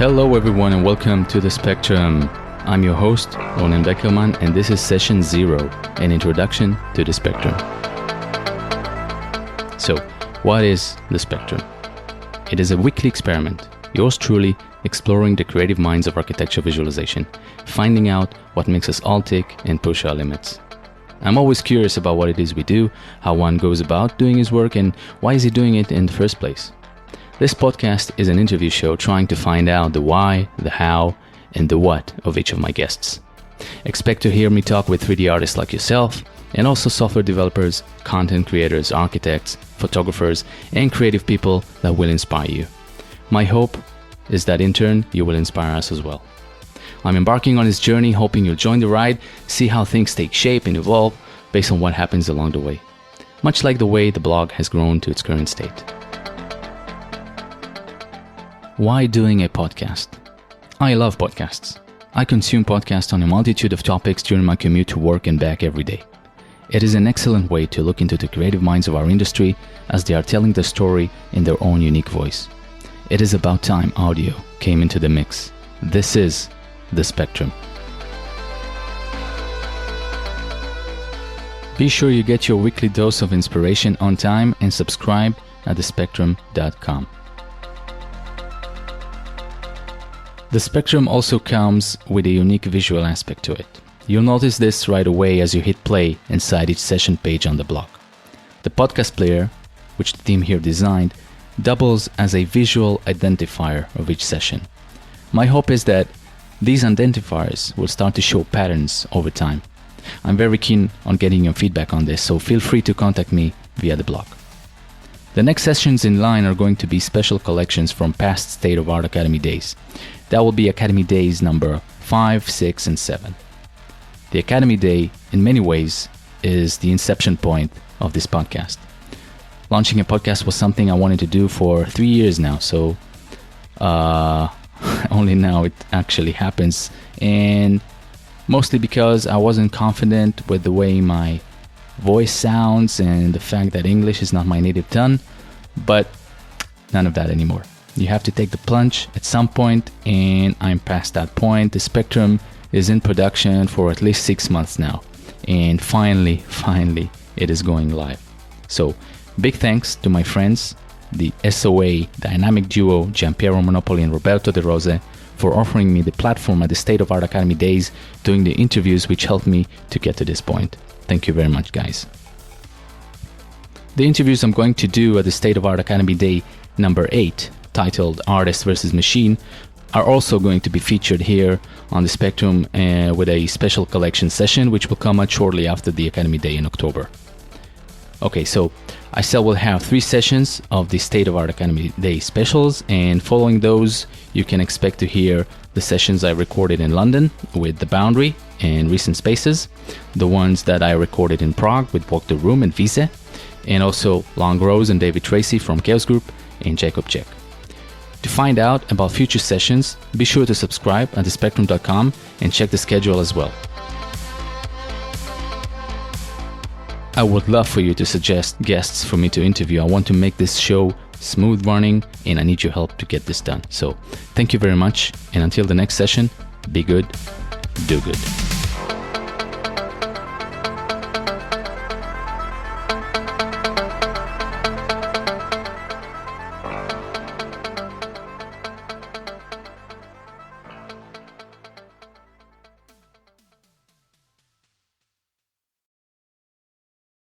Hello everyone and welcome to the Spectrum. I'm your host, Ronen Beckerman, and this is session 0, an introduction to the Spectrum. So, what is the Spectrum? It is a weekly experiment, yours truly, exploring the creative minds of architecture visualization, finding out what makes us all tick and push our limits. I'm always curious about what it is we do, how one goes about doing his work, and why is he doing it in the first place. This podcast is an interview show trying to find out the why, the how, and the what of each of my guests. Expect to hear me talk with 3D artists like yourself, and also software developers, content creators, architects, photographers, and creative people that will inspire you. My hope is that in turn, you will inspire us as well. I'm embarking on this journey, hoping you'll join the ride, see how things take shape and evolve based on what happens along the way. Much like the way the blog has grown to its current state. Why doing a podcast? I love podcasts. I consume podcasts on a multitude of topics during my commute to work and back every day. It is an excellent way to look into the creative minds of our industry as they are telling the story in their own unique voice. It is about time audio came into the mix. This is the Spectrum. Be sure you get your weekly dose of inspiration on time and subscribe at thespectrum.com. The Spectrum also comes with a unique visual aspect to it. You'll notice this right away as you hit play inside each session page on the blog. The podcast player, which the team here designed, doubles as a visual identifier of each session. My hope is that these identifiers will start to show patterns over time. I'm very keen on getting your feedback on this, so feel free to contact me via the blog. The next sessions in line are going to be special collections from past State of Art Academy days. That will be Academy Days number 5, 6, and 7. The Academy Day, in many ways, is the inception point of this podcast. Launching a podcast was something I wanted to do for 3 years now, so only now it actually happens. And mostly because I wasn't confident with the way my voice sounds and the fact that English is not my native tongue, but none of that anymore. You have to take the plunge at some point, and I'm past that point. The Spectrum is in production for at least 6 months now, and finally, it is going live. So, big thanks to my friends, the SOA dynamic duo Giampiero Monopoli and Roberto De Rose, for offering me the platform at the State of Art Academy days, doing the interviews which helped me to get to this point. Thank you very much, guys. The interviews I'm going to do at the State of Art Academy Day number 8, titled Artist vs. Machine, are also going to be featured here on the Spectrum with a special collection session, which will come out shortly after the Academy Day in October. Okay, so I still will have 3 sessions of the State of Art Academy Day specials, and following those, you can expect to hear the sessions I recorded in London with The Boundary and Recent Spaces, the ones that I recorded in Prague with Walk the Room and Vise, and also Long Rose and David Tracy from Chaos Group and Jacob Check. To find out about future sessions, be sure to subscribe at thespectrum.com and check the schedule as well. I would love for you to suggest guests for me to interview. I want to make this show smooth running, and I need your help to get this done. So thank you very much, and until the next session, be good, do good.